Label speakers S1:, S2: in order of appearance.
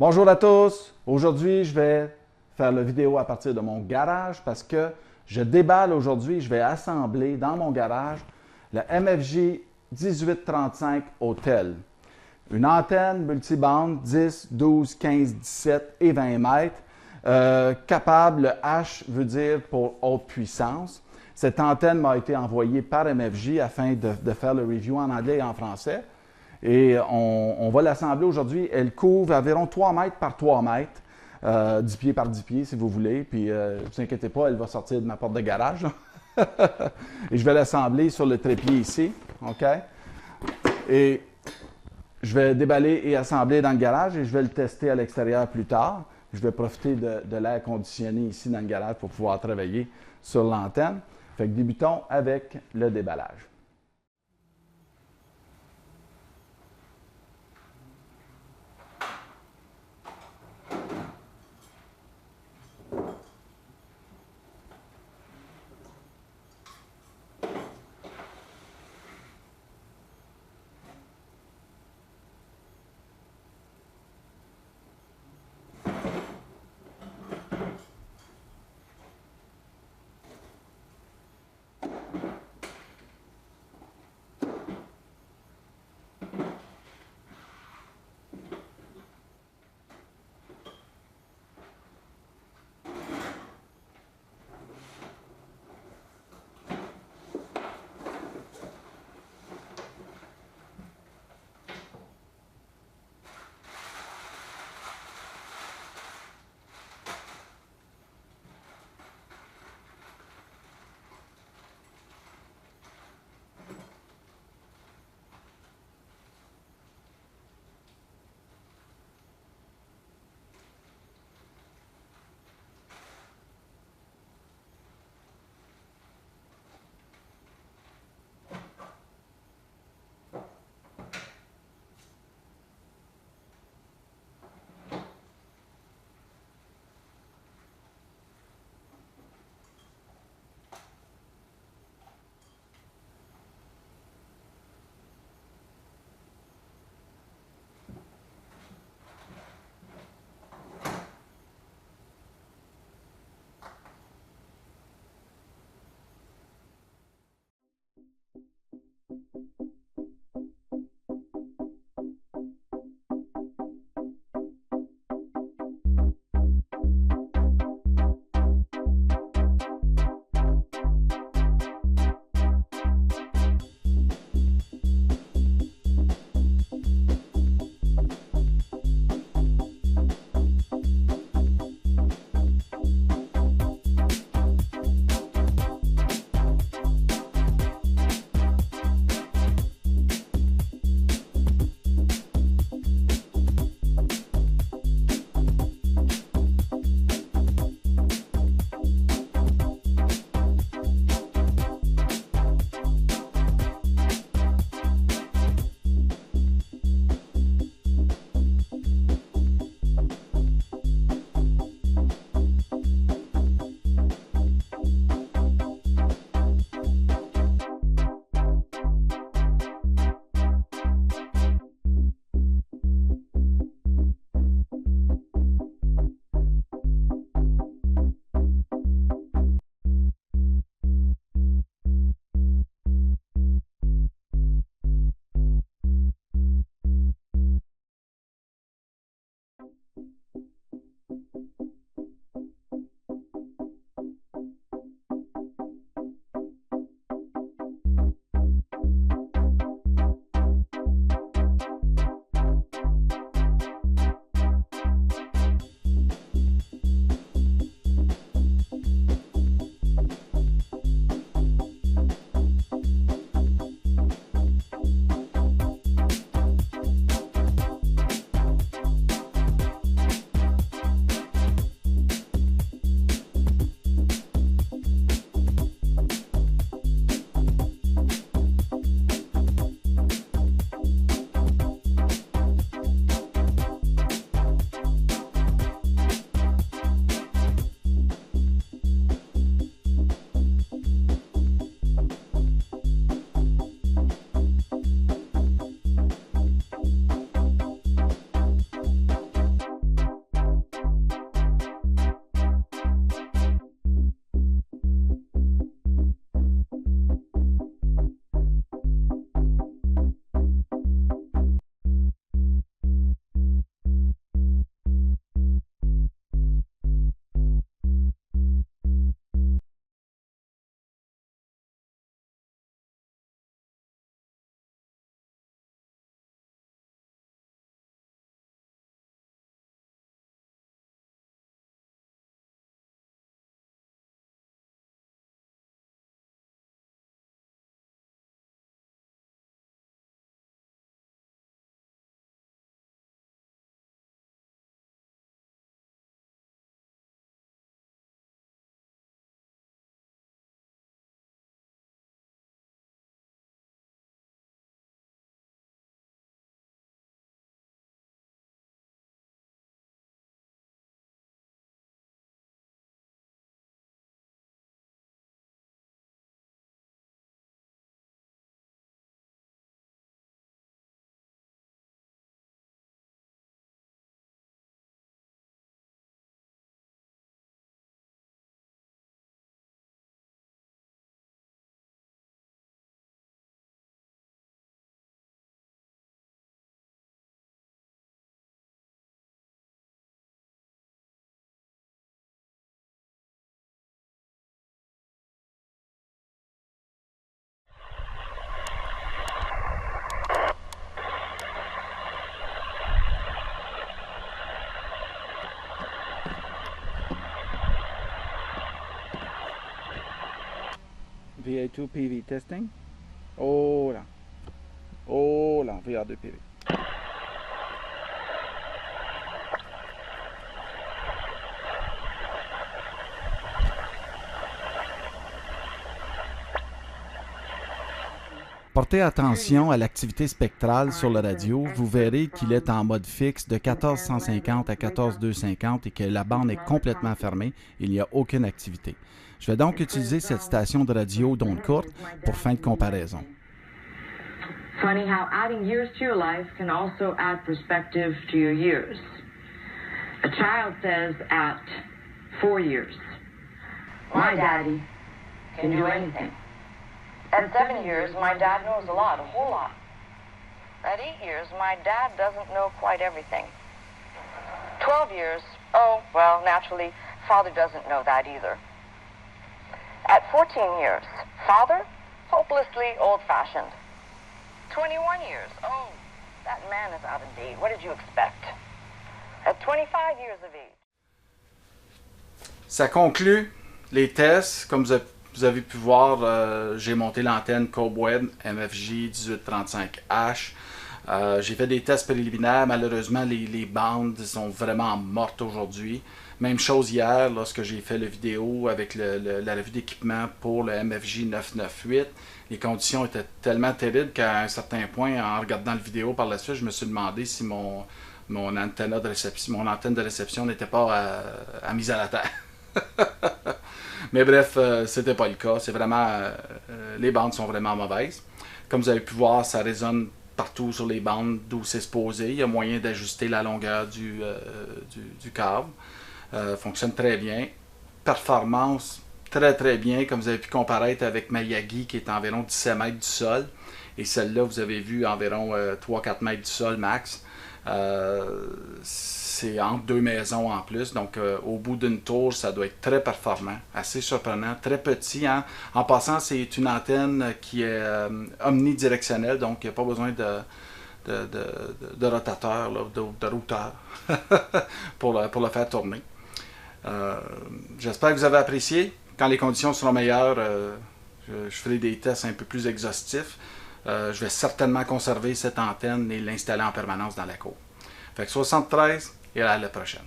S1: Bonjour à tous! Aujourd'hui, je vais faire la vidéo à partir de mon garage parce que je déballe aujourd'hui, je vais assembler dans mon garage le MFJ 1835 Hotel. Une antenne multibande 10, 12, 15, 17 et 20 mètres. Capable, le H veut dire pour haute puissance. Cette antenne m'a été envoyée par MFJ afin de faire le review en anglais et en français. Et on va l'assembler aujourd'hui. Elle couvre environ 3 mètres par 3 mètres, 10 pieds par 10 pieds si vous voulez. Puis ne vous inquiétez pas, elle va sortir de ma porte de garage. Et je vais l'assembler sur le trépied ici. OK? Et je vais déballer et assembler dans le garage et je vais le tester à l'extérieur plus tard. Je vais profiter de l'air conditionné ici dans le garage pour pouvoir travailler sur l'antenne. Fait que débutons avec le déballage. PA2 PV testing. Oh là. Oh là, VR2 PV. Portez attention à l'activité spectrale sur la radio. Vous verrez qu'il est en mode fixe de 14150 à 14250 et que la bande est complètement fermée. Il n'y a aucune activité. Je vais donc utiliser cette station de radio d'onde courte pour fin de comparaison.
S2: Funny how adding years to your life can also add perspective to your years. A child says at 4 years, "My daddy can do anything." At 7 years, my dad knows a lot, a whole lot. At 8 years, my dad doesn't know quite everything. 12 years, oh, well, naturally, father doesn't know that either. At 14 years, father, hopelessly old-fashioned. 21 years, oh, that man is out of date. What did you expect? At 25 years of age.
S1: Ça conclut les tests. Comme vous avez pu voir, j'ai monté l'antenne Cobweb MFJ 1835H. J'ai fait des tests préliminaires. Malheureusement, les bandes sont vraiment mortes aujourd'hui. Même chose hier, lorsque j'ai fait la vidéo avec la revue d'équipement pour le MFJ 998. Les conditions étaient tellement terribles qu'à un certain point, en regardant la vidéo par la suite, je me suis demandé si mon antenne de réception n'était pas à mise à la terre. Mais bref, c'était pas le cas. C'est vraiment, les bandes sont vraiment mauvaises. Comme vous avez pu voir, ça résonne partout sur les bandes d'où c'est supposé. Il y a moyen d'ajuster la longueur du câble. Fonctionne très bien. Performance très très bien, comme vous avez pu comparaître avec ma Yagi qui est à environ 17 mètres du sol. Et celle-là, vous avez vu environ 3-4 mètres du sol max. C'est entre deux maisons en plus, donc au bout d'une tour, ça doit être très performant, assez surprenant, très petit. Hein? En passant, c'est une antenne qui est omnidirectionnelle, donc il n'y a pas besoin de rotateur, là, de routeur pour le faire tourner. J'espère que vous avez apprécié. Quand les conditions seront meilleures, je ferai des tests un peu plus exhaustifs. Je vais certainement conserver cette antenne et l'installer en permanence dans la cour. Fait que 73 et à la prochaine.